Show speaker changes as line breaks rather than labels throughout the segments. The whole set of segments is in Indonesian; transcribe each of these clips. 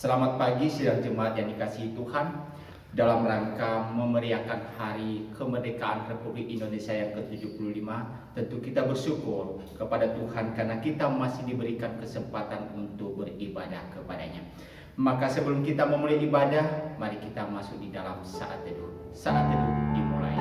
Selamat pagi sidang jemaat yang dikasihi Tuhan. Dalam rangka memeriahkan Hari Kemerdekaan Republik Indonesia yang ke-75, tentu kita bersyukur kepada Tuhan karena kita masih diberikan kesempatan untuk beribadah kepadanya. Maka sebelum kita memulai ibadah, mari kita masuk di dalam saat teduh. Saat teduh dimulai.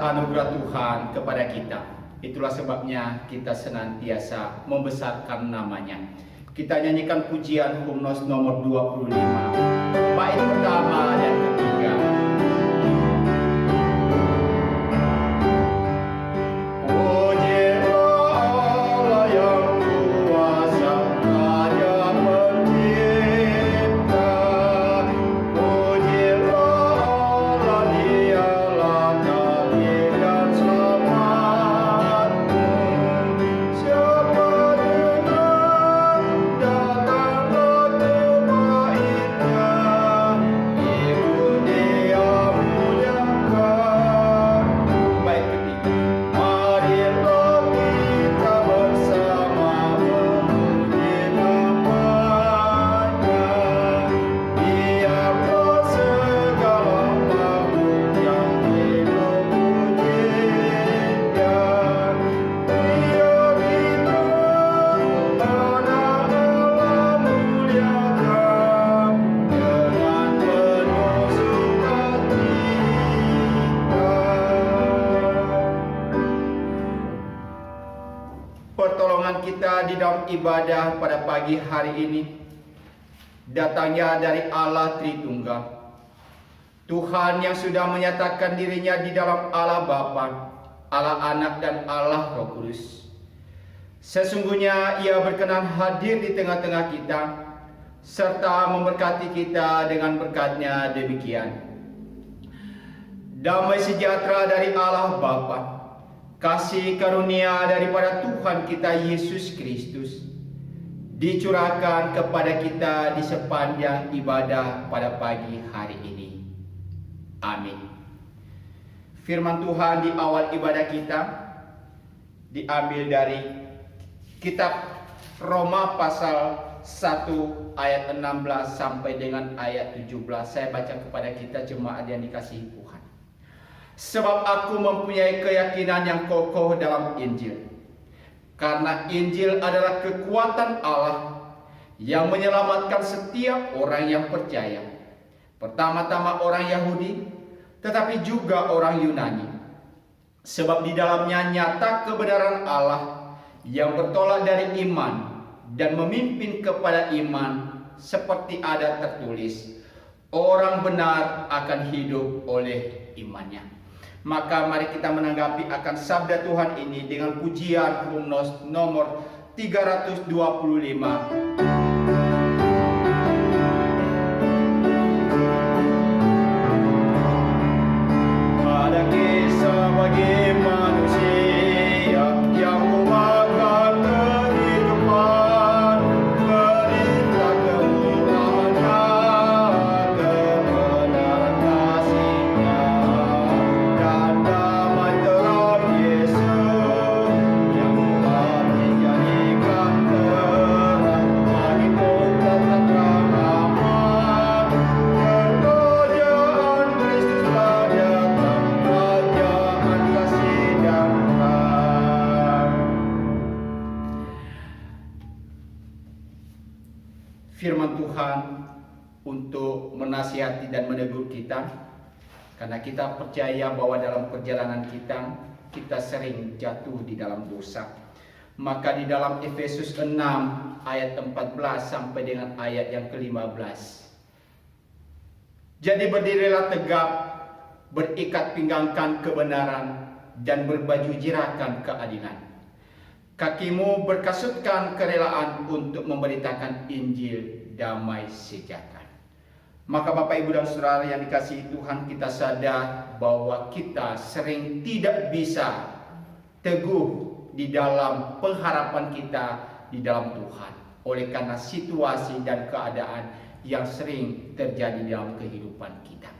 Anugerah Tuhan kepada kita. Itulah sebabnya kita senantiasa membesarkan namanya. Kita nyanyikan pujian hymnos nomor 25, bait pertama dan ketiga. Kita di dalam ibadah pada pagi hari ini datangnya dari Allah Tritunggal, Tuhan yang sudah menyatakan dirinya di dalam Allah Bapa, Allah Anak dan Allah Roh Kudus. Sesungguhnya Ia berkenan hadir di tengah-tengah kita serta memberkati kita dengan berkat-Nya demikian. Damai sejahtera dari Allah Bapa, kasih karunia daripada Tuhan kita Yesus Kristus dicurahkan kepada kita di sepanjang ibadah pada pagi hari ini. Amin. Firman Tuhan di awal ibadah kita diambil dari kitab Roma pasal 1 ayat 16 sampai dengan ayat 17. Saya baca kepada kita jemaat yang dikasihi Tuhan. Sebab aku mempunyai keyakinan yang kokoh dalam Injil. Karena Injil adalah kekuatan Allah yang menyelamatkan setiap orang yang percaya. Pertama-tama orang Yahudi, tetapi juga orang Yunani. Sebab di dalamnya nyata kebenaran Allah yang bertolak dari iman dan memimpin kepada iman, seperti ada tertulis, orang benar akan hidup oleh imannya. Maka mari kita menanggapi akan sabda Tuhan ini dengan pujian hymnos nomor 325. Ada kisah bagi manusia yang memakan kehidupan, berita kemurahan-Nya, kebenaran kasih-Nya, dan damai terang Yesus yang telah dijadikan terang bagi umat terang aman. Kerajaan Kristus telah datang, kerajaan kasih dan terang. Firman Tuhan untuk menasihati dan menegur kita Karena kita percaya bahwa dalam perjalanan kita sering jatuh di dalam dosa. Maka di dalam Efesus 6 ayat 14 sampai dengan ayat yang ke-15. Jadi berdirilah tegap, berikat pinggangkan kebenaran, dan berbaju jirakan keadilan. Kakimu berkasutkan kerelaan untuk memberitakan Injil damai sejahtera. Maka Bapak, Ibu, dan Saudara yang dikasihi Tuhan, kita sadar bahwa kita sering tidak bisa teguh di dalam pengharapan kita di dalam Tuhan. Oleh karena situasi dan keadaan yang sering terjadi dalam kehidupan kita.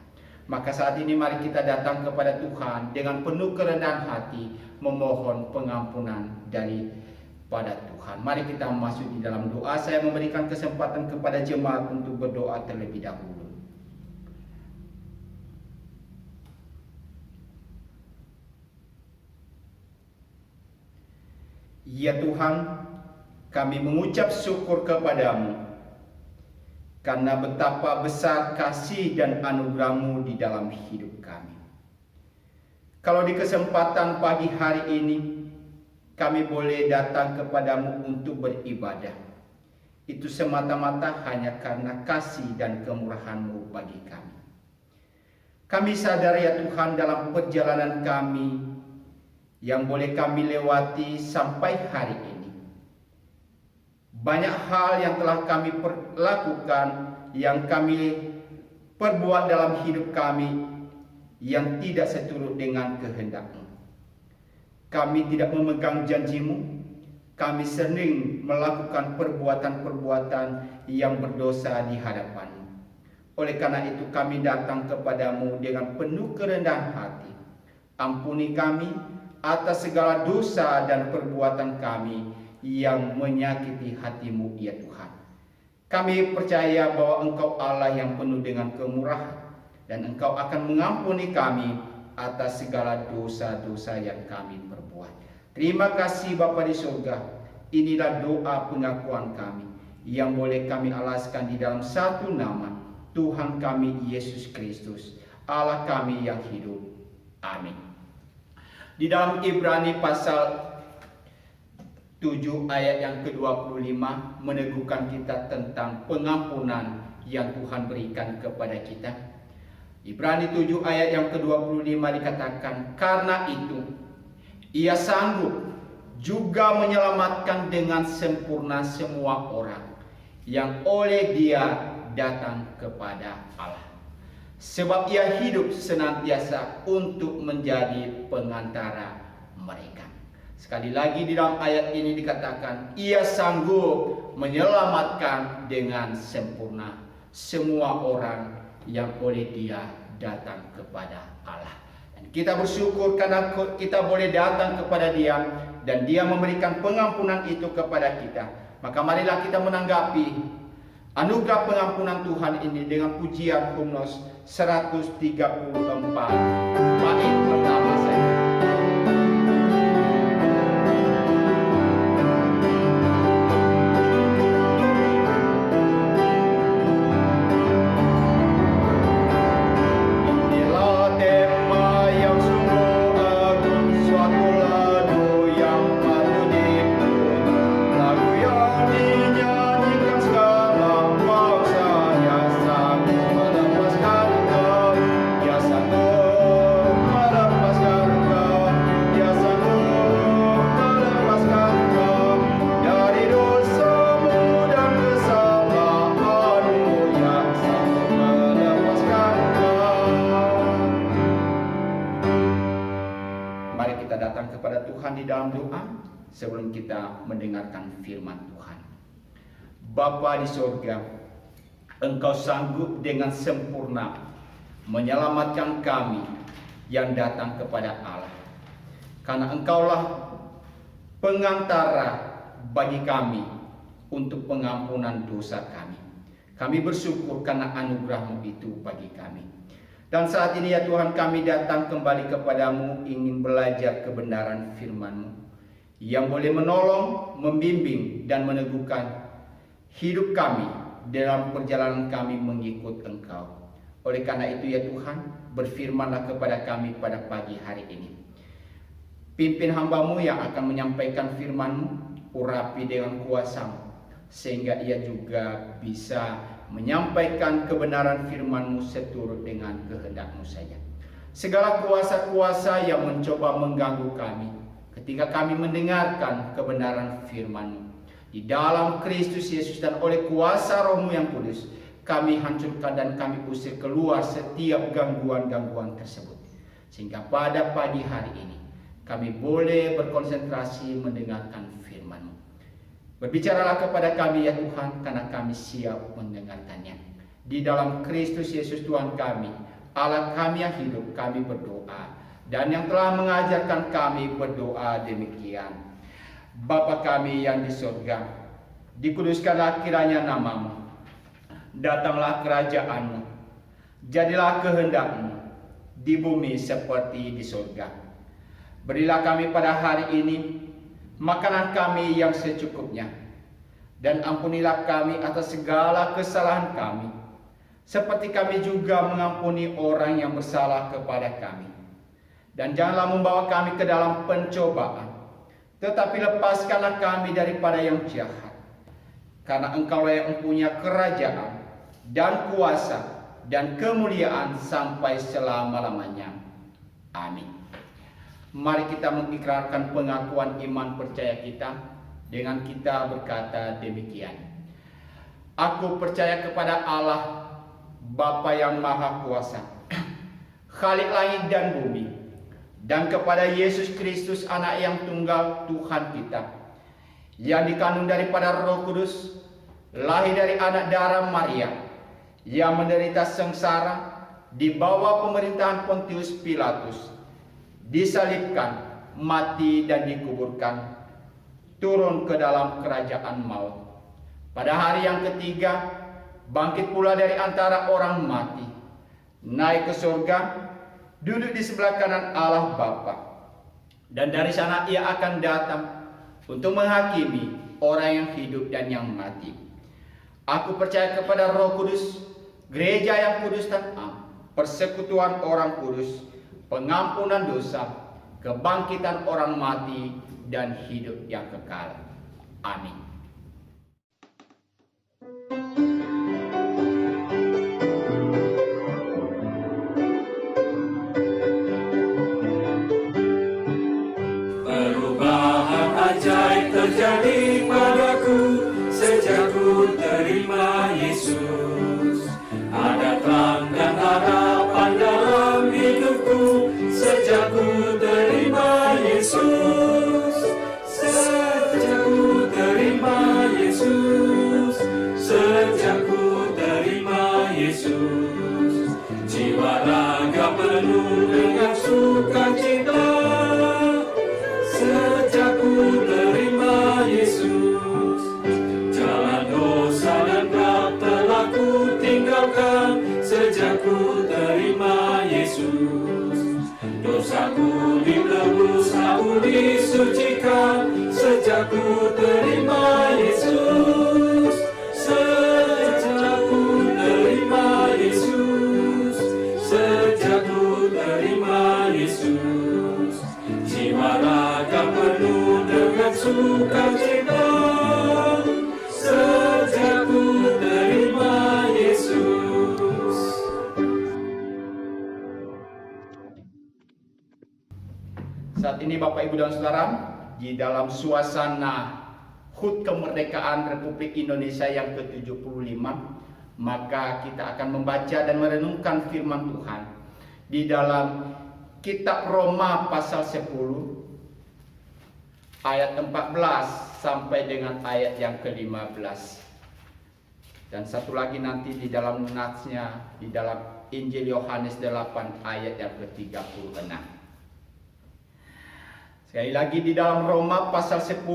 Maka saat ini mari kita datang kepada Tuhan dengan penuh kerendahan hati, memohon pengampunan daripada Tuhan. Mari kita masuk di dalam doa. Saya memberikan kesempatan kepada jemaat untuk berdoa terlebih dahulu. Ya Tuhan, kami mengucap syukur kepadamu karena betapa besar kasih dan anugerah-Mu di dalam hidup kami. Kalau di kesempatan pagi hari ini kami boleh datang kepadamu untuk beribadah, itu semata-mata hanya karena kasih dan kemurahan-Mu bagi kami. Kami sadar ya Tuhan, dalam perjalanan kami yang boleh kami lewati sampai hari ini, banyak hal yang telah kami lakukan, yang kami perbuat dalam hidup kami yang tidak seturut dengan kehendak-Mu. Kami tidak memegang janji-Mu. Kami sering melakukan perbuatan-perbuatan yang berdosa di hadapan-Mu. Oleh karena itu kami datang kepadamu dengan penuh kerendahan hati. Ampuni kami atas segala dosa dan perbuatan kami yang menyakiti hati-Mu ya Tuhan. Kami percaya bahwa Engkau Allah yang penuh dengan kemurahan, dan Engkau akan mengampuni kami atas segala dosa-dosa yang kami perbuat. Terima kasih Bapa di surga. Inilah doa pengakuan kami yang boleh kami alaskan di dalam satu nama, Tuhan kami Yesus Kristus, Allah kami yang hidup. Amin. Di dalam Ibrani pasal 7 ayat yang ke-25 meneguhkan kita tentang pengampunan yang Tuhan berikan kepada kita. Ibrani 7 ayat yang ke-25 dikatakan, karena itu Ia sanggup juga menyelamatkan dengan sempurna semua orang yang oleh Dia datang kepada Allah. Sebab Ia hidup senantiasa untuk menjadi pengantara mereka. Sekali lagi di dalam ayat ini dikatakan, Ia sanggup menyelamatkan dengan sempurna semua orang yang oleh Dia datang kepada Allah. Dan kita bersyukur karena kita boleh datang kepada Dia dan Dia memberikan pengampunan itu kepada kita. Maka marilah kita menanggapi anugerah pengampunan Tuhan ini dengan pujian Hymnus 134 bait pertama saya. Sebelum kita mendengarkan firman Tuhan. Bapa di surga, Engkau sanggup dengan sempurna menyelamatkan kami yang datang kepada Allah. Karena Engkaulah pengantara bagi kami untuk pengampunan dosa kami. Kami bersyukur karena anugerah-Mu itu bagi kami. Dan saat ini ya Tuhan, kami datang kembali kepadamu ingin belajar kebenaran firman-Mu yang boleh menolong, membimbing, dan meneguhkan hidup kami dalam perjalanan kami mengikut Engkau. Oleh karena itu ya Tuhan, berfirmanlah kepada kami pada pagi hari ini. Pimpin hamba-Mu yang akan menyampaikan firman-Mu, urapi dengan kuasa-Mu, sehingga ia juga bisa menyampaikan kebenaran firman-Mu seturut dengan kehendak-Mu saja. Segala kuasa-kuasa yang mencoba mengganggu kami ketika kami mendengarkan kebenaran firman-Mu, di dalam Kristus Yesus dan oleh kuasa Roh-Mu yang kudus, kami hancurkan dan kami usir keluar setiap gangguan-gangguan tersebut. Sehingga pada pagi hari ini, kami boleh berkonsentrasi mendengarkan firman-Mu. Berbicaralah kepada kami ya Tuhan, karena kami siap mendengarkannya. Di dalam Kristus Yesus Tuhan kami, Allah kami yang hidup, kami berdoa. Dan yang telah mengajarkan kami berdoa demikian. Bapa kami yang di surga, dikuduskanlah kiranya nama-Mu. Datanglah kerajaan-Mu. Jadilah kehendak-Mu di bumi seperti di surga. Berilah kami pada hari ini makanan kami yang secukupnya, dan ampunilah kami atas segala kesalahan kami, seperti kami juga mengampuni orang yang bersalah kepada kami. Dan janganlah membawa kami ke dalam pencobaan, tetapi lepaskanlah kami daripada yang jahat. Karena Engkaulah yang mempunyai kerajaan dan kuasa dan kemuliaan sampai selama-lamanya. Amin. Mari kita mengikrarkan pengakuan iman percaya kita dengan kita berkata demikian. Aku percaya kepada Allah, Bapa yang Maha Kuasa, Khalik langit dan bumi, dan kepada Yesus Kristus, Anak yang tunggal Tuhan kita, yang dikandung daripada Roh Kudus, lahir dari anak darah Maria, yang menderita sengsara di bawah pemerintahan Pontius Pilatus, disalibkan, mati dan dikuburkan, turun ke dalam kerajaan maut. Pada hari yang ketiga, bangkit pula dari antara orang mati, naik ke surga, duduk di sebelah kanan Allah Bapa. Dan dari sana ia akan datang untuk menghakimi orang yang hidup dan yang mati. Aku percaya kepada Roh Kudus, gereja yang kudus dan am, persekutuan orang kudus, pengampunan dosa, kebangkitan orang mati, dan hidup yang kekal. Amin.
Perubahan ajaib terjadi padaku sejak ku terima Yesus. Ada terang dan harapan dalam hidupku sejak ku terima Yesus. Sejak ku terima Yesus. Sejak ku terima Yesus. Jiwa raga penuh dengan sukacita. Sejak ku terima Yesus. Jalan dosa dan gelap telah ku tinggalkan sejak ku terima Yesus. Dosaku ditebus, aku disucikan sejak ku terima Yesus. Sejak ku terima Yesus. Sejak ku terima Yesus. Jiwa raga penuh dengan sukacita sejak ku terima Yesus.
Saat ini Bapak Ibu dan Saudara, di dalam suasana HUT kemerdekaan Republik Indonesia yang ke-75, maka kita akan membaca dan merenungkan firman Tuhan di dalam Kitab Roma pasal 10 ayat 14 sampai dengan ayat yang ke-15. Dan satu lagi nanti di dalam natsnya di dalam Injil Yohanes 8 ayat yang ke-36. Sekali lagi di dalam Roma pasal 10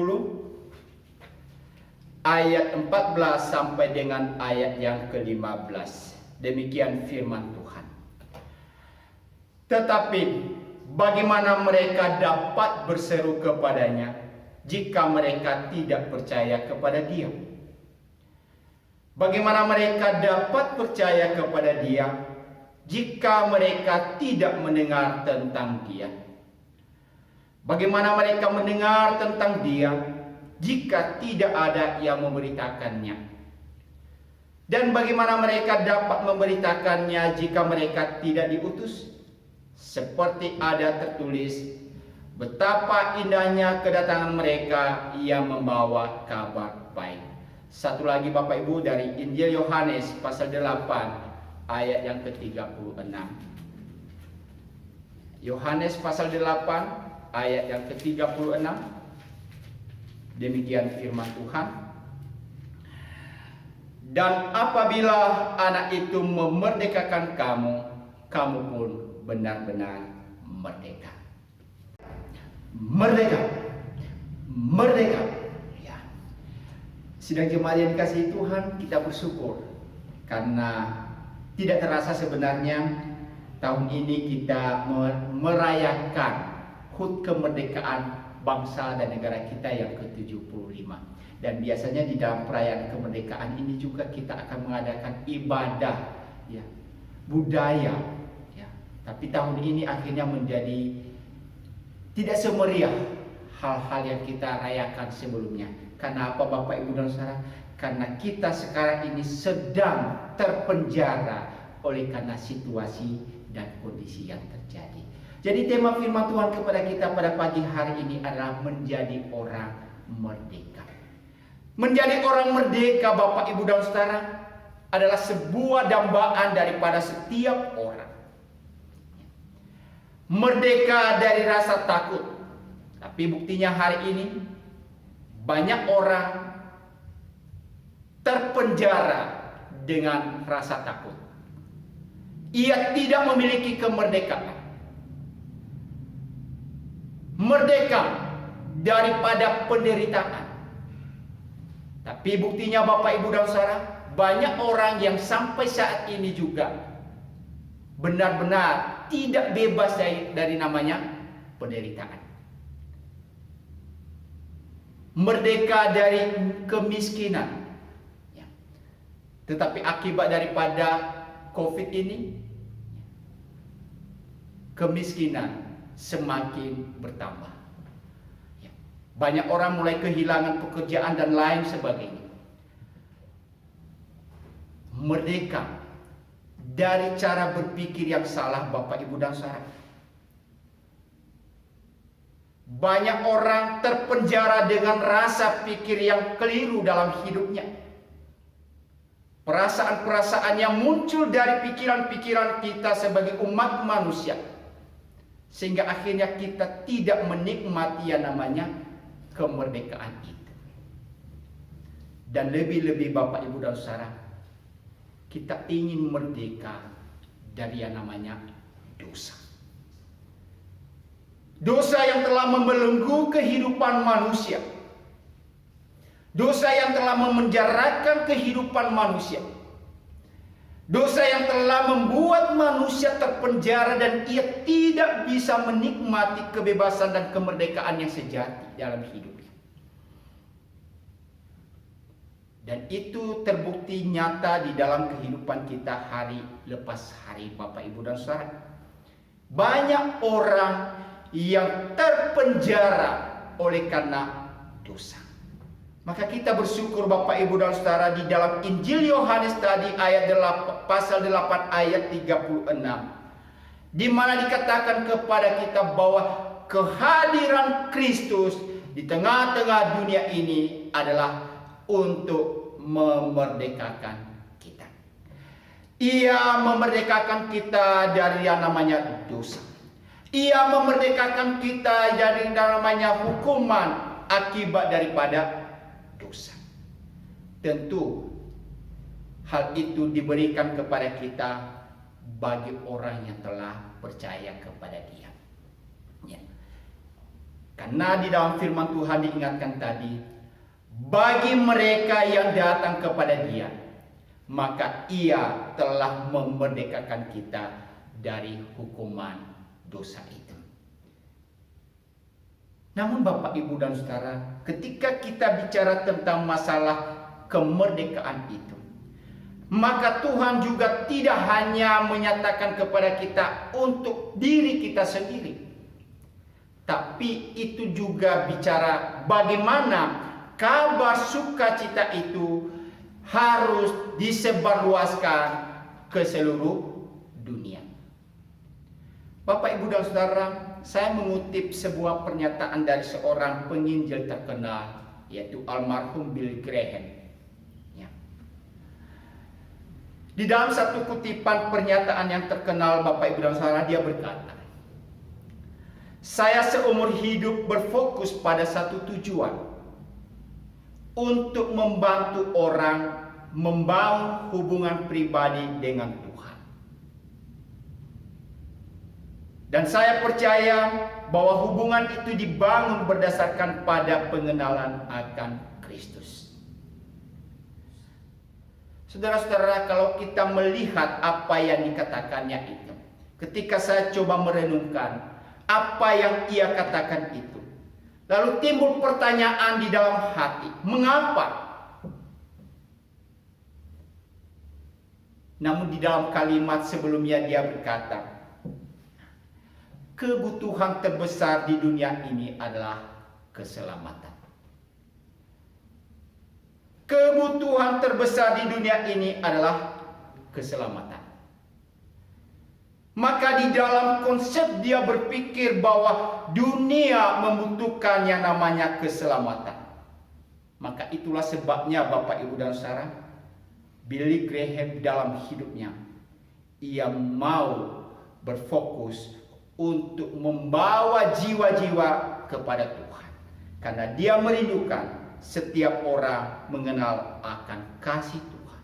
ayat 14 sampai dengan ayat yang ke-15. Demikian firman Tuhan. Tetapi bagaimana mereka dapat berseru kepadanya jika mereka tidak percaya kepada Dia? Bagaimana mereka dapat percaya kepada Dia jika mereka tidak mendengar tentang Dia? Bagaimana mereka mendengar tentang Dia jika tidak ada yang memberitakannya? Dan bagaimana mereka dapat memberitakannya jika mereka tidak diutus? Seperti ada tertulis, betapa indahnya kedatangan mereka yang membawa kabar baik. Satu lagi Bapak Ibu dari Injil Yohanes pasal 8 ayat yang ke-36. Yohanes pasal 8 ayat yang ke-36. Demikian firman Tuhan. Dan apabila anak itu memerdekakan kamu, kamu pun benar-benar merdeka. Merdeka. Merdeka. Ya. Sidang jemaat yang dikasihi Tuhan, kita bersyukur karena tidak terasa sebenarnya tahun ini kita merayakan HUT kemerdekaan bangsa dan negara kita yang ke-75. Dan biasanya di dalam perayaan kemerdekaan ini juga kita akan mengadakan ibadah, ya, budaya, ya. Tapi tahun ini akhirnya menjadi tidak semeriah hal-hal yang kita rayakan sebelumnya. Karena apa Bapak Ibu dan Saudara? Karena kita sekarang ini sedang terpenjara oleh karena situasi dan kondisi yang terjadi. Jadi tema firman Tuhan kepada kita pada pagi hari ini adalah menjadi orang merdeka. Menjadi orang merdeka Bapak Ibu dan Saudara adalah sebuah dambaan daripada setiap orang. Merdeka dari rasa takut. Tapi buktinya hari ini banyak orang terpenjara dengan rasa takut. Ia tidak memiliki kemerdekaan. Merdeka daripada penderitaan. Tapi buktinya Bapak Ibu dan Saudara, banyak orang yang sampai saat ini juga benar-benar tidak bebas dari namanya penderitaan. Merdeka dari kemiskinan. Ya. Tetapi akibat daripada COVID ini, kemiskinan semakin bertambah. Banyak orang mulai kehilangan pekerjaan dan lain sebagainya. Merdeka dari cara berpikir yang salah Bapak Ibu dan Saudara. Banyak orang terpenjara dengan rasa pikir yang keliru dalam hidupnya. Perasaan-perasaan yang muncul dari pikiran-pikiran kita sebagai umat manusia. Sehingga akhirnya kita tidak menikmati yang namanya kemerdekaan itu. Dan lebih-lebih Bapak Ibu dan Saudara, kita ingin merdeka dari yang namanya dosa. Dosa yang telah membelenggu kehidupan manusia. Dosa yang telah memenjarakan kehidupan manusia. Dosa yang telah membuat manusia terpenjara dan ia tidak bisa menikmati kebebasan dan kemerdekaan yang sejati dalam hidupnya. Dan itu terbukti nyata di dalam kehidupan kita hari lepas hari Bapak Ibu dan Saudara. Banyak orang yang terpenjara oleh karena dosa. Maka kita bersyukur Bapak Ibu dan Saudara di dalam Injil Yohanes tadi pasal 8 ayat 36. Di mana dikatakan kepada kita bahwa kehadiran Kristus di tengah-tengah dunia ini adalah untuk memerdekakan kita. Ia memerdekakan kita dari yang namanya dosa. Ia memerdekakan kita dari yang namanya hukuman akibat daripada dosa. Tentu hal itu diberikan kepada kita bagi orang yang telah percaya kepada Dia. Ya. Karena di dalam firman Tuhan diingatkan tadi, bagi mereka yang datang kepada Dia, maka Ia telah memerdekakan kita dari hukuman dosa itu. Namun Bapak Ibu dan Saudara, ketika kita bicara tentang masalah kemerdekaan itu, maka Tuhan juga tidak hanya menyatakan kepada kita untuk diri kita sendiri, tapi itu juga bicara bagaimana kabar sukacita itu harus disebarluaskan ke seluruh dunia. Bapak, Ibu, dan Saudara, saya mengutip sebuah pernyataan dari seorang penginjil terkenal, yaitu almarhum Billy Graham. Di dalam satu kutipan pernyataan yang terkenal, Bapak, Ibu, dan Saudara, dia berkata, "Saya seumur hidup berfokus pada satu tujuan, untuk membantu orang membangun hubungan pribadi dengan Tuhan. Dan saya percaya bahwa hubungan itu dibangun berdasarkan pada pengenalan akan Kristus." Saudara-saudara, kalau kita melihat apa yang dikatakannya itu, ketika saya coba merenungkan apa yang ia katakan itu, lalu timbul pertanyaan di dalam hati, mengapa? Namun di dalam kalimat sebelumnya dia berkata, kebutuhan terbesar di dunia ini adalah keselamatan. Kebutuhan terbesar di dunia ini adalah keselamatan. Maka di dalam konsep dia berpikir bahwa dunia membutuhkan yang namanya keselamatan. Maka itulah sebabnya Bapak, Ibu, dan Saudara, Billy Graham dalam hidupnya, ia mau berfokus untuk membawa jiwa-jiwa kepada Tuhan. Karena dia merindukan setiap orang mengenal akan kasih Tuhan.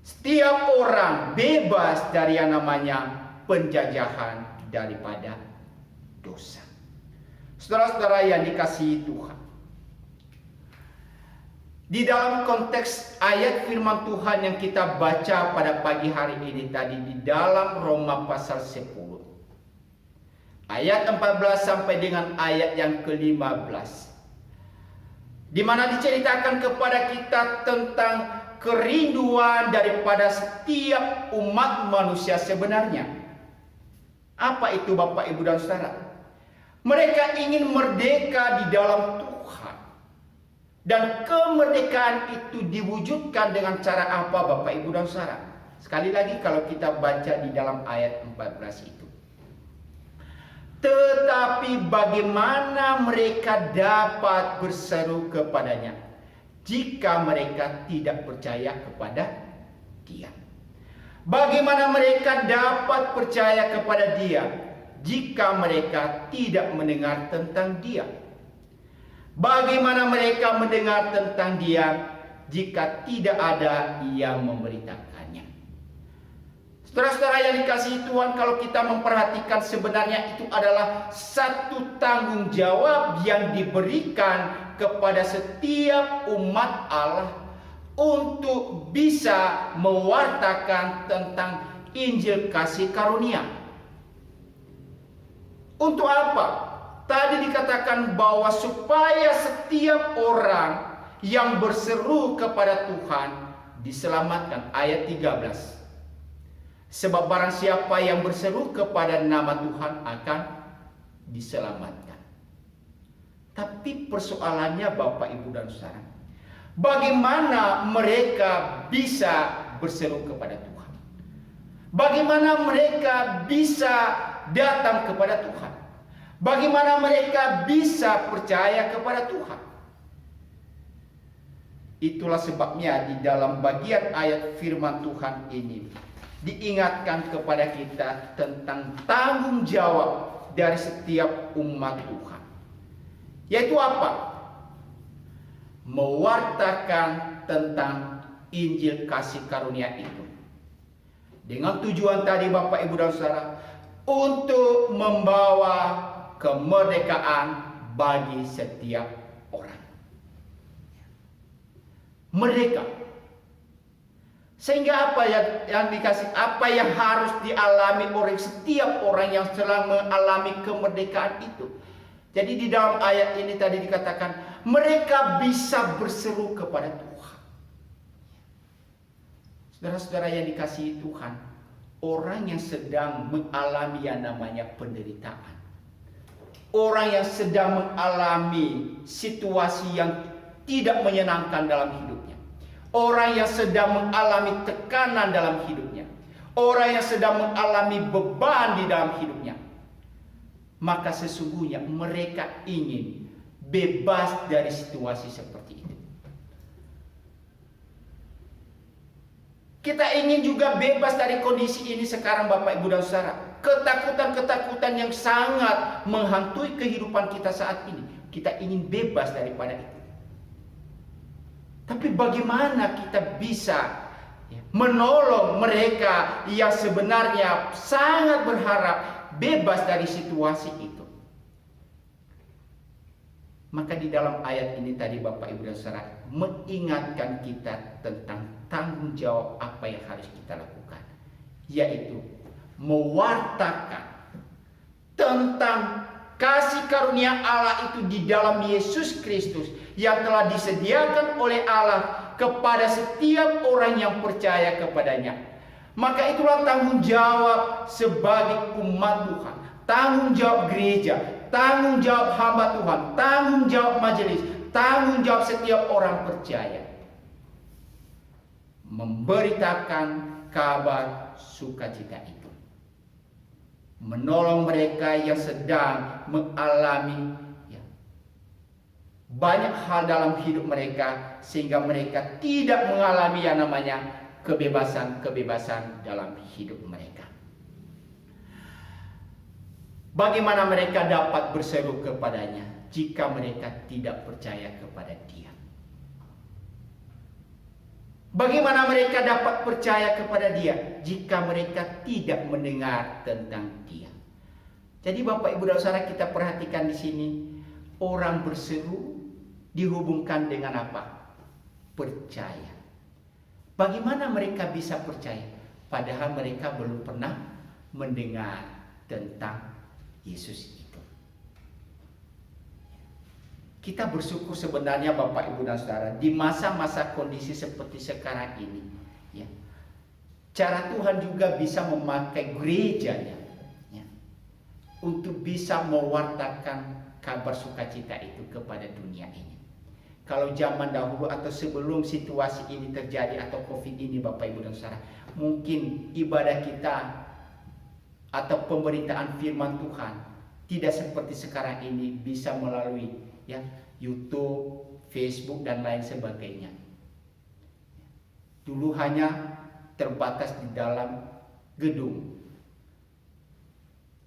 Setiap orang bebas dari yang namanya penjajahan daripada dosa. Saudara-saudara yang dikasihi Tuhan, di dalam konteks ayat firman Tuhan yang kita baca pada pagi hari ini tadi, di dalam Roma pasal 10 ayat 14 sampai dengan ayat yang ke-15, di mana diceritakan kepada kita tentang kerinduan daripada setiap umat manusia sebenarnya. Apa itu, Bapak, Ibu, dan Saudara? Mereka ingin merdeka di dalam Tuhan. Dan kemerdekaan itu diwujudkan dengan cara apa, Bapak, Ibu, dan Saudara? Sekali lagi kalau kita baca di dalam ayat 14 itu. Tetapi bagaimana mereka dapat berseru kepadanya jika mereka tidak percaya kepada Dia? Bagaimana mereka dapat percaya kepada Dia jika mereka tidak mendengar tentang Dia? Bagaimana mereka mendengar tentang Dia jika tidak ada yang memberitakannya? Saudara-saudara yang dikasihi Tuhan, kalau kita memperhatikan sebenarnya itu adalah satu tanggung jawab yang diberikan kepada setiap umat Allah untuk bisa mewartakan tentang Injil kasih karunia. Untuk apa? Tadi dikatakan bahwa supaya setiap orang yang berseru kepada Tuhan diselamatkan. Ayat 13. Sebab barang siapa yang berseru kepada nama Tuhan akan diselamatkan. Tapi persoalannya, Bapak, Ibu, dan Saudara, bagaimana mereka bisa berseru kepada Tuhan? Bagaimana mereka bisa datang kepada Tuhan? Bagaimana mereka bisa percaya kepada Tuhan? Itulah sebabnya di dalam bagian ayat firman Tuhan ini diingatkan kepada kita tentang tanggung jawab dari setiap umat Tuhan. Yaitu apa? Mewartakan tentang Injil kasih karunia itu. Dengan tujuan tadi, Bapak, Ibu, dan Saudara, untuk membawa kemerdekaan bagi setiap orang. Merdeka. Sehingga apa apa yang harus dialami oleh setiap orang yang sedang mengalami kemerdekaan itu. Jadi di dalam ayat ini tadi dikatakan mereka bisa berseru kepada Tuhan. Saudara-saudara yang dikasihi Tuhan, orang yang sedang mengalami yang namanya penderitaan, orang yang sedang mengalami situasi yang tidak menyenangkan dalam hidupnya, orang yang sedang mengalami tekanan dalam hidupnya, orang yang sedang mengalami beban di dalam hidupnya, maka sesungguhnya mereka ingin bebas dari situasi seperti itu. Kita ingin juga bebas dari kondisi ini sekarang, Bapak, Ibu, dan Saudara. Ketakutan-ketakutan yang sangat menghantui kehidupan kita saat ini, kita ingin bebas daripada itu. Tapi bagaimana kita bisa menolong mereka yang sebenarnya sangat berharap bebas dari situasi itu? Maka di dalam ayat ini tadi, Bapak, Ibu, dan Saudara, mengingatkan kita tentang tanggung jawab apa yang harus kita lakukan, yaitu mewartakan tentang kasih karunia Allah itu di dalam Yesus Kristus yang telah disediakan oleh Allah kepada setiap orang yang percaya kepadanya. Maka itulah tanggung jawab sebagai umat Tuhan, tanggung jawab gereja, tanggung jawab hamba Tuhan, tanggung jawab majelis, tanggung jawab setiap orang percaya. Memberitakan kabar sukacita itu. Menolong mereka yang sedang mengalami banyak hal dalam hidup mereka, sehingga mereka tidak mengalami yang namanya kebebasan dalam hidup mereka. Bagaimana mereka dapat berseru kepadanya jika mereka tidak percaya kepada Dia? Bagaimana mereka dapat percaya kepada Dia jika mereka tidak mendengar tentang Dia? Jadi Bapak, Ibu, dan Saudara, kita perhatikan di sini, orang berseru dihubungkan dengan apa? Percaya. Bagaimana mereka bisa percaya? Padahal mereka belum pernah mendengar tentang Yesus itu. Kita bersyukur sebenarnya, Bapak, Ibu, dan Saudara, di masa-masa kondisi seperti sekarang ini, ya, cara Tuhan juga bisa memakai gerejanya, ya, untuk bisa mewartakan kabar sukacita itu kepada dunia ini. Kalau zaman dahulu atau sebelum situasi ini terjadi atau COVID ini, Bapak, Ibu, dan Saudara, mungkin ibadah kita atau pemberitaan firman Tuhan tidak seperti sekarang ini, bisa melalui YouTube, Facebook, dan lain sebagainya. Dulu hanya terbatas di dalam gedung,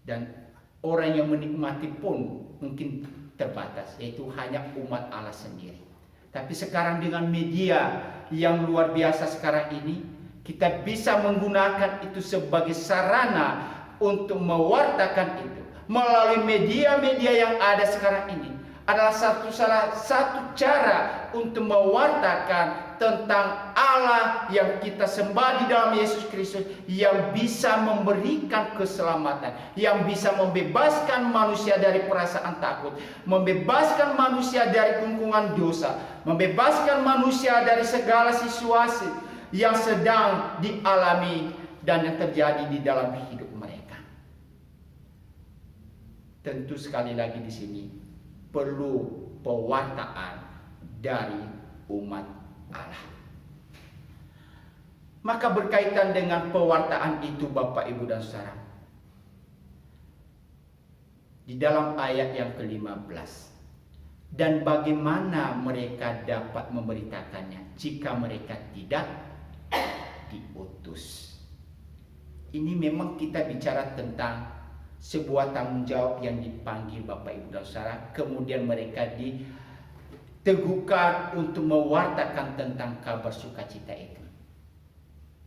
dan orang yang menikmati pun mungkin terbatas, yaitu hanya umat Allah sendiri. Tapi sekarang dengan media yang luar biasa sekarang ini, kita bisa menggunakan itu sebagai sarana untuk mewartakan itu. Melalui media-media yang ada sekarang ini adalah salah satu cara untuk mewartakan tentang Allah yang kita sembah di dalam Yesus Kristus, yang bisa memberikan keselamatan, yang bisa membebaskan manusia dari perasaan takut, membebaskan manusia dari kungkungan dosa, membebaskan manusia dari segala situasi yang sedang dialami dan yang terjadi di dalam hidup mereka. Tentu sekali lagi di sini perlu pewartaan dari umat Allah. Maka berkaitan dengan pewartaan itu, Bapak, Ibu, dan Saudara, di dalam ayat yang ke-15, dan bagaimana mereka dapat memberitakannya jika mereka tidak diutus. Ini memang kita bicara tentang sebuah tanggung jawab yang dipanggil, Bapak, Ibu, dan Saudara. Kemudian mereka diteguhkan untuk mewartakan tentang kabar sukacita itu.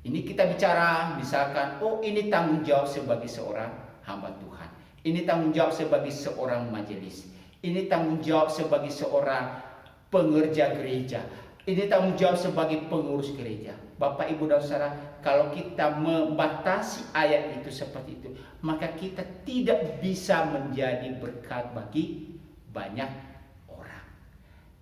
Ini kita bicara misalkan, ini tanggung jawab sebagai seorang hamba Tuhan, ini tanggung jawab sebagai seorang majelis, ini tanggung jawab sebagai seorang pengerja gereja, ini tanggung jawab sebagai pengurus gereja. Bapak, Ibu, dan Saudara, kalau kita membatasi ayat itu seperti itu, maka kita tidak bisa menjadi berkat bagi banyak orang.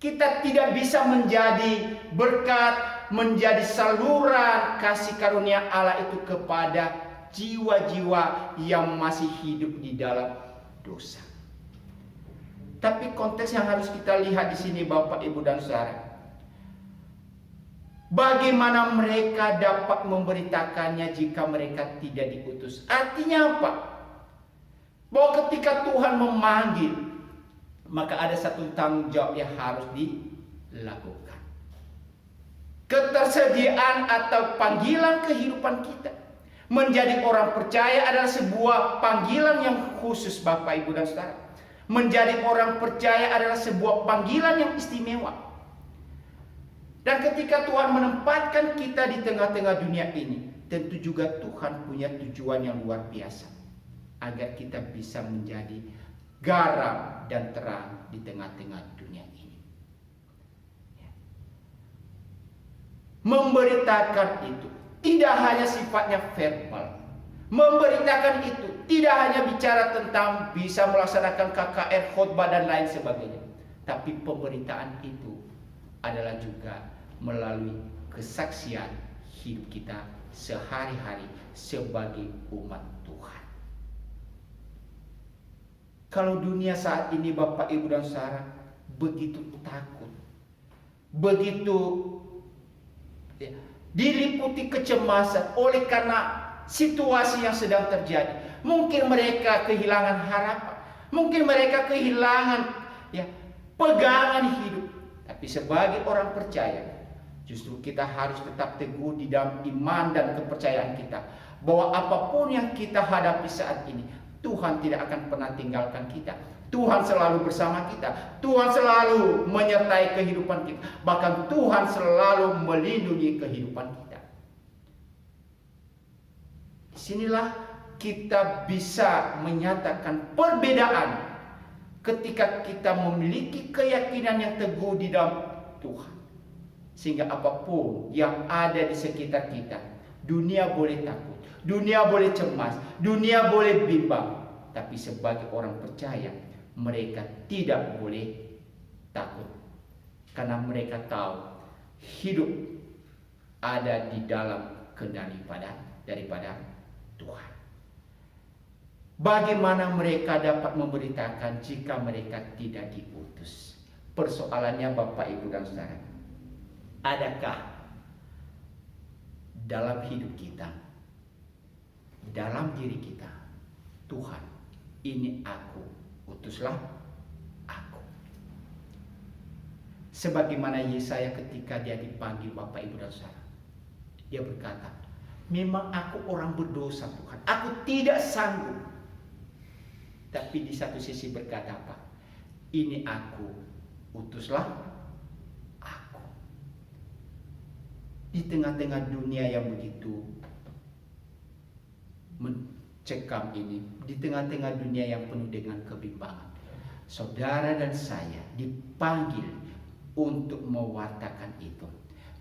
Kita tidak bisa menjadi berkat menjadi saluran kasih karunia Allah itu kepada jiwa-jiwa yang masih hidup di dalam dosa. Tapi konteks yang harus kita lihat di sini Bapak, Ibu dan Saudara, bagaimana mereka dapat memberitakannya jika mereka tidak diutus? Artinya apa? Bahwa ketika Tuhan memanggil, maka ada satu tanggung jawab yang harus dilakukan. Ketersediaan atau panggilan kehidupan kita menjadi orang percaya adalah sebuah panggilan yang khusus Bapak, Ibu dan Saudara. Menjadi orang percaya adalah sebuah panggilan yang istimewa. Dan ketika Tuhan menempatkan kita di tengah-tengah dunia ini, tentu juga Tuhan punya tujuan yang luar biasa. Agar kita bisa menjadi garam dan terang di tengah-tengah dunia ini. Memberitakan itu tidak hanya sifatnya verbal. Memberitakan itu tidak hanya bicara tentang bisa melaksanakan KKR, khotbah dan lain sebagainya. Tapi pemberitaan itu adalah juga melalui kesaksian hidup kita sehari-hari sebagai umat Tuhan. Kalau dunia saat ini Bapak, Ibu dan Saudara begitu takut, begitu diliputi kecemasan oleh karena situasi yang sedang terjadi. Mungkin mereka kehilangan harapan, mungkin mereka kehilangan pegangan hidup. Tapi sebagai orang percaya, justru kita harus tetap teguh di dalam iman dan kepercayaan kita, bahwa apapun yang kita hadapi saat ini, Tuhan tidak akan pernah tinggalkan kita. Tuhan selalu bersama kita. Tuhan selalu menyertai kehidupan kita. Bahkan Tuhan selalu melindungi kehidupan kita. Disinilah kita bisa menyatakan perbedaan ketika kita memiliki keyakinan yang teguh di dalam Tuhan. Sehingga apapun yang ada di sekitar kita, dunia boleh takut, dunia boleh cemas, dunia boleh bimbang. Tapi sebagai orang percaya, mereka tidak boleh takut. Karena mereka tahu hidup ada di dalam kendali daripada Tuhan. Bagaimana mereka dapat memberitakan jika mereka tidak diutus? Persoalannya Bapak, Ibu dan Saudara, adakah dalam hidup kita, dalam diri kita, Tuhan, ini aku, utuslah aku. Sebagaimana Yesaya ketika dia dipanggil Bapak, Ibu dan Saudara, dia berkata, memang aku orang berdosa Tuhan, aku tidak sanggup. Tapi di satu sisi berkata apa? Ini aku, utuslah aku. Di tengah-tengah dunia yang begitu mencekam ini, di tengah-tengah dunia yang penuh dengan kebimbangan, saudara dan saya dipanggil untuk mewartakan itu,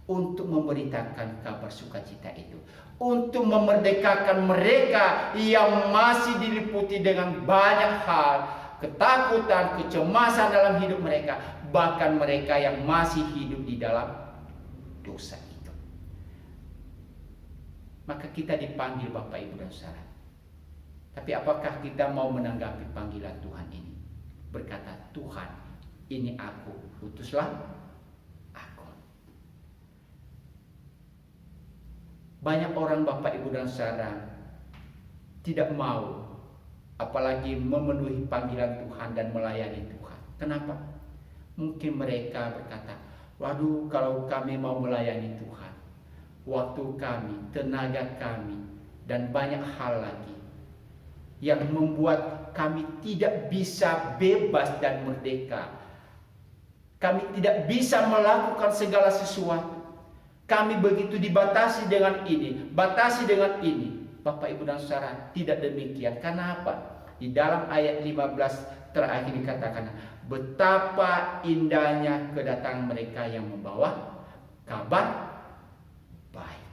untuk memberitakan kabar sukacita itu, untuk memerdekakan mereka yang masih diliputi dengan banyak hal, ketakutan, kecemasan dalam hidup mereka, bahkan mereka yang masih hidup di dalam dosa itu. Maka kita dipanggil Bapak, Ibu dan Saudara. Tapi apakah kita mau menanggapi panggilan Tuhan ini? Berkata, Tuhan, ini aku, utuslah aku. Banyak orang Bapak, Ibu dan Saudara tidak mau, apalagi memenuhi panggilan Tuhan dan melayani Tuhan. Kenapa? Mungkin mereka berkata, waduh, kalau kami mau melayani Tuhan, waktu kami, tenaga kami, dan banyak hal lagi yang membuat kami tidak bisa bebas dan merdeka. Kami tidak bisa melakukan segala sesuatu. Kami begitu dibatasi dengan ini, batasi dengan ini. Bapak, Ibu dan Saudara, tidak demikian. Karena apa? Di dalam ayat 15 terakhir dikatakan, betapa indahnya kedatangan mereka yang membawa kabar baik.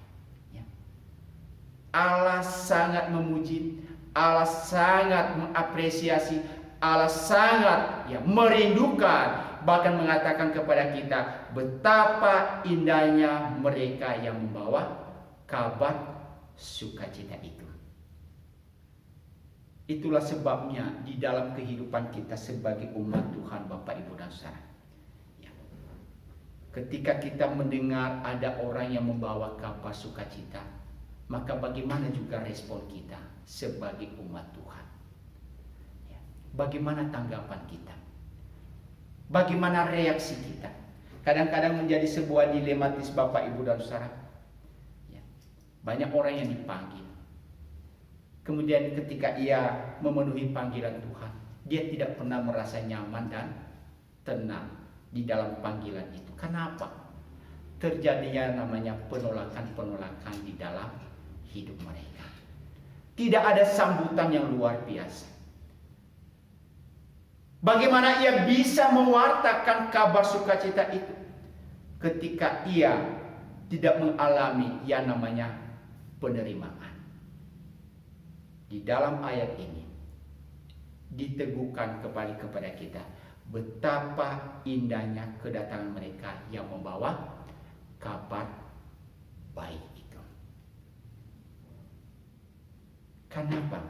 Allah sangat memuji, Allah sangat mengapresiasi Allah sangat merindukan, bahkan mengatakan kepada kita betapa indahnya mereka yang membawa kabar sukacita itu. Itulah sebabnya di dalam kehidupan kita sebagai umat Tuhan, Bapak, Ibu, dan Saudara, ketika kita mendengar ada orang yang membawa kabar sukacita, maka bagaimana juga respon kita sebagai umat Tuhan? Bagaimana tanggapan kita? Bagaimana reaksi kita? Kadang-kadang menjadi sebuah dilematis, Bapak, Ibu, dan Saudara. Banyak orang yang dipanggil. Kemudian ketika ia memenuhi panggilan Tuhan, dia tidak pernah merasa nyaman dan tenang di dalam panggilan itu. Kenapa? Terjadinya namanya penolakan-penolakan di dalam hidup mereka. Tidak ada sambutan yang luar biasa. Bagaimana ia bisa mewartakan kabar sukacita itu ketika ia tidak mengalami yang namanya penerimaan? Di dalam ayat ini diteguhkan kembali kepada kita betapa indahnya kedatangan mereka yang membawa kabar baik itu. Kenapa?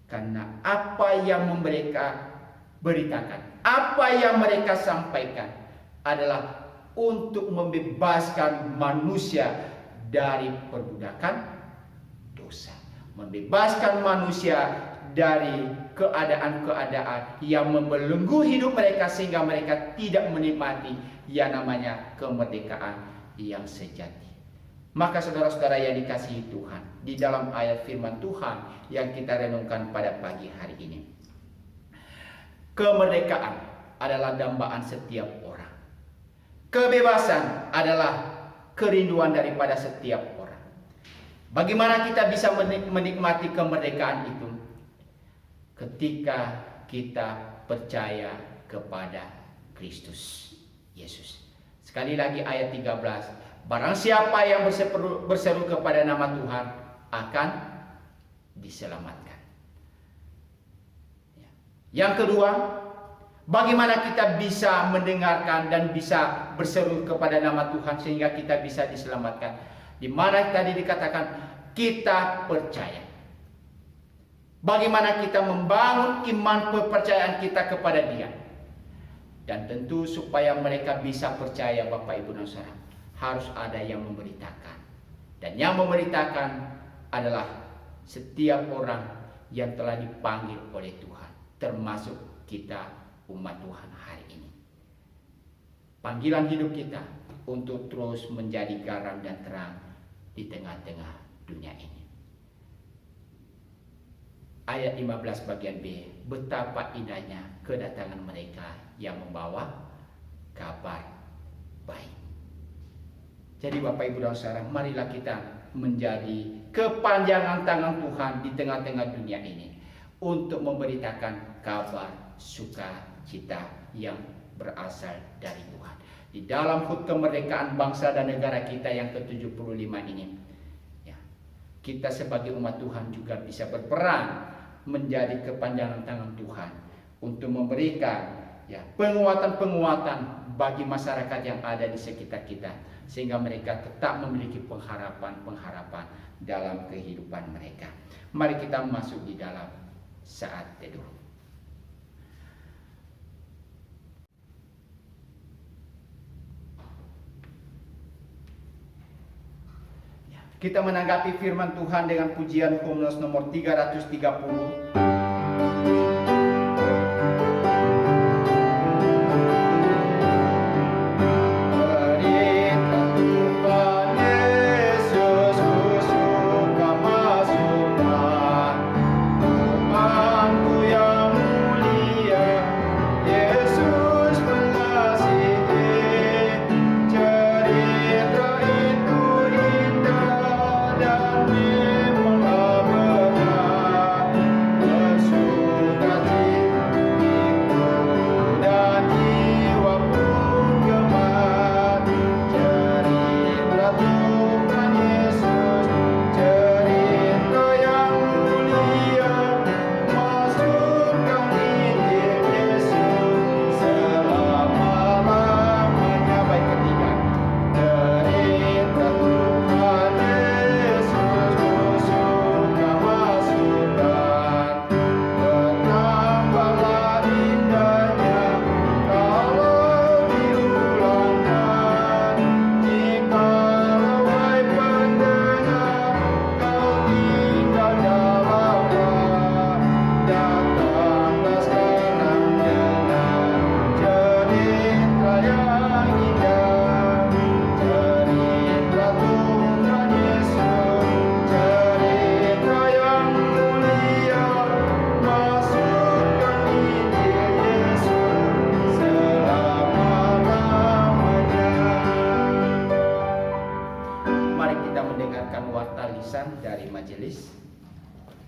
Karena apa yang mereka beritakan, apa yang mereka sampaikan adalah untuk membebaskan manusia dari perbudakan dosa, membebaskan manusia dari keadaan-keadaan yang membelenggu hidup mereka sehingga mereka tidak menikmati yang namanya kemerdekaan yang sejati. Maka saudara-saudara yang dikasihi Tuhan, di dalam ayat firman Tuhan yang kita renungkan pada pagi hari ini, kemerdekaan adalah dambaan setiap orang. Kebebasan adalah kerinduan daripada setiap orang. Bagaimana kita bisa menikmati kemerdekaan itu? Ketika kita percaya kepada Kristus Yesus. Sekali lagi ayat 13. Barang siapa yang berseru kepada nama Tuhan akan diselamatkan. Yang kedua, bagaimana kita bisa mendengarkan dan bisa berseru kepada nama Tuhan sehingga kita bisa diselamatkan? Di mana tadi dikatakan kita percaya. Bagaimana kita membangun iman kepercayaan kita kepada Dia? Dan tentu supaya mereka bisa percaya, Bapak, Ibu, dan Saudara, harus ada yang memberitakan. Dan yang memberitakan adalah setiap orang yang telah dipanggil oleh Tuhan, termasuk kita umat Tuhan hari ini. Panggilan hidup kita untuk terus menjadi garam dan terang di tengah-tengah dunia ini. Ayat 15 bagian B, betapa indahnya kedatangan mereka yang membawa kabar baik. Jadi Bapak, Ibu, dan Saudara, marilah kita menjadi kepanjangan tangan Tuhan di tengah-tengah dunia ini untuk memberitakan kabar sukacita yang berasal dari Tuhan. Di dalam HUT kemerdekaan bangsa dan negara kita yang ke-75 ini, kita sebagai umat Tuhan juga bisa berperan menjadi kepanjangan tangan Tuhan untuk memberikan penguatan-penguatan bagi masyarakat yang ada di sekitar kita, sehingga mereka tetap memiliki pengharapan-pengharapan dalam kehidupan mereka. Mari kita masuk di dalam saat teduh. Kita menanggapi firman Tuhan dengan pujian Komnos nomor 330.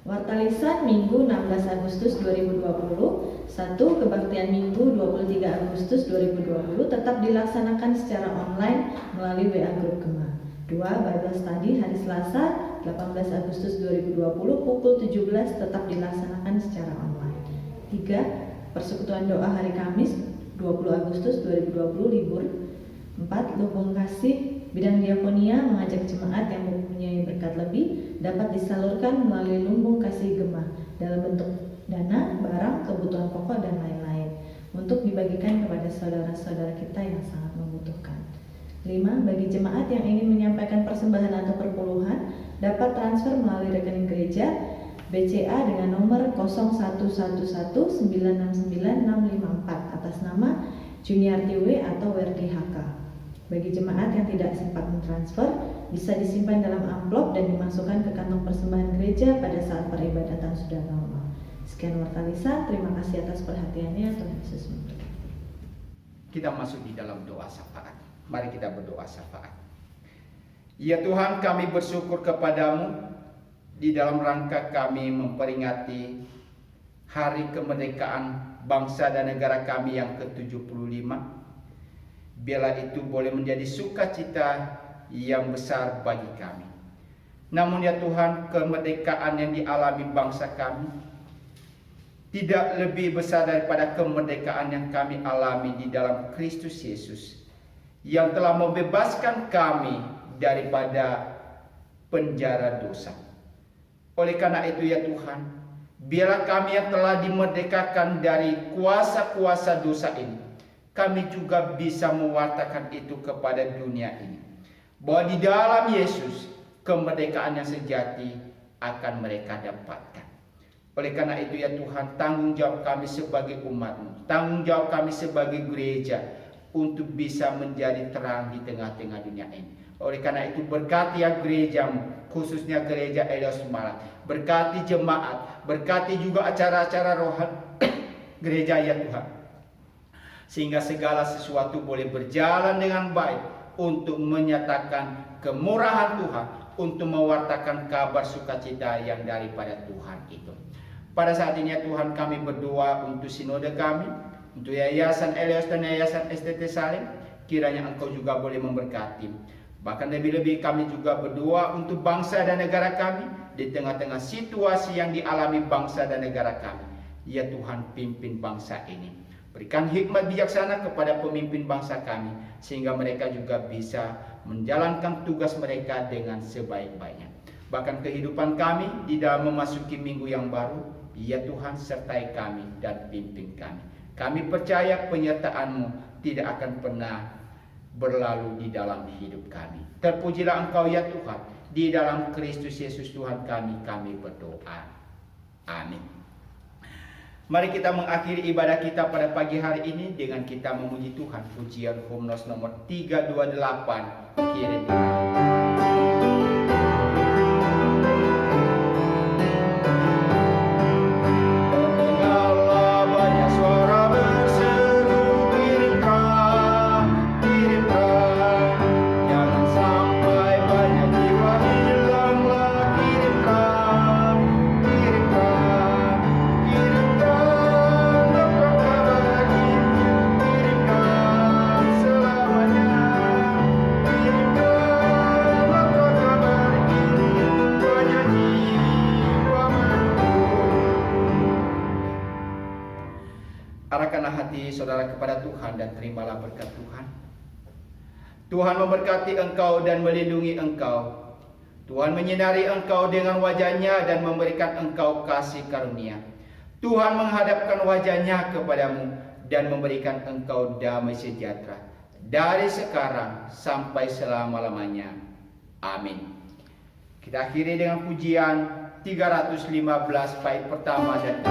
Warta Lisan Minggu 16 Agustus 2020, 1 Kebaktian Minggu 23 Agustus 2020 tetap dilaksanakan secara online melalui WA Grup Gema. 2. Bible Study hari Selasa 18 Agustus 2020 pukul 17 tetap dilaksanakan secara online. 3. Persekutuan doa hari Kamis 20 Agustus 2020 libur. 4. Lumbung kasih bidang diakonia mengajak jemaat yang mempunyai berkat lebih dapat disalurkan melalui lumbung kasih Gema dalam bentuk dana, barang, kebutuhan pokok, dan lain-lain untuk dibagikan kepada saudara-saudara kita yang sangat membutuhkan. 5. Bagi jemaat yang ingin menyampaikan persembahan atau perpuluhan dapat transfer melalui rekening gereja BCA dengan nomor 0111969654 atas nama Junior TW atau Werdi HK. Bagi jemaat yang tidak sempat mentransfer, bisa disimpan dalam amplop dan dimasukkan ke kantong persembahan gereja pada saat peribadatan sudah normal. Sekian Warta Lisan, terima kasih atas perhatiannya. Tuhan Yesus memberkati.
Kita masuk di dalam doa syafaat. Mari kita berdoa syafaat. Ya Tuhan, kami bersyukur kepadamu di dalam rangka kami memperingati Hari Kemerdekaan bangsa dan negara kami yang ke-75. Biarlah itu boleh menjadi sukacita yang besar bagi kami. Namun ya Tuhan, kemerdekaan yang dialami bangsa kami tidak lebih besar daripada kemerdekaan yang kami alami di dalam Kristus Yesus, yang telah membebaskan kami daripada penjara dosa. Oleh karena itu ya Tuhan, biarlah kami yang telah dimerdekakan dari kuasa-kuasa dosa ini, kami juga bisa mewartakan itu kepada dunia ini, bahwa di dalam Yesus kemerdekaan yang sejati akan mereka dapatkan. Oleh karena itu ya Tuhan, tanggung jawab kami sebagai umat-Mu, tanggung jawab kami sebagai gereja untuk bisa menjadi terang di tengah-tengah dunia ini. Oleh karena itu berkati ya gereja-Mu, khususnya gereja Elios Semarang, berkati jemaat, berkati juga acara-acara rohani gereja ya Tuhan, sehingga segala sesuatu boleh berjalan dengan baik untuk menyatakan kemurahan Tuhan, untuk mewartakan kabar sukacita yang daripada Tuhan itu. Pada saat ini ya Tuhan, kami berdoa untuk sinode kami, untuk Yayasan Elios dan Yayasan STT Salim, kiranya Engkau juga boleh memberkati. Bahkan lebih-lebih kami juga berdoa untuk bangsa dan negara kami di tengah-tengah situasi yang dialami bangsa dan negara kami. Ya Tuhan, pimpin bangsa ini. Berikan hikmat bijaksana kepada pemimpin bangsa kami, sehingga mereka juga bisa menjalankan tugas mereka dengan sebaik-baiknya. Bahkan kehidupan kami di dalam memasuki minggu yang baru, ya Tuhan, sertai kami dan pimpin kami. Kami percaya penyertaan-Mu tidak akan pernah berlalu di dalam hidup kami. Terpujilah Engkau ya Tuhan, di dalam Kristus Yesus Tuhan kami berdoa. Amin. Mari kita mengakhiri ibadah kita pada pagi hari ini dengan kita memuji Tuhan. Pujian Hymnos nomor 328. Kirim arahkanlah hati saudara kepada Tuhan dan terimalah berkat Tuhan. Tuhan memberkati engkau dan melindungi engkau. Tuhan menyinari engkau dengan wajah-Nya dan memberikan engkau kasih karunia. Tuhan menghadapkan wajah-Nya kepadamu dan memberikan engkau damai sejahtera dari sekarang sampai selama-lamanya. Amin. Kita akhiri dengan pujian 315 bait pertama dan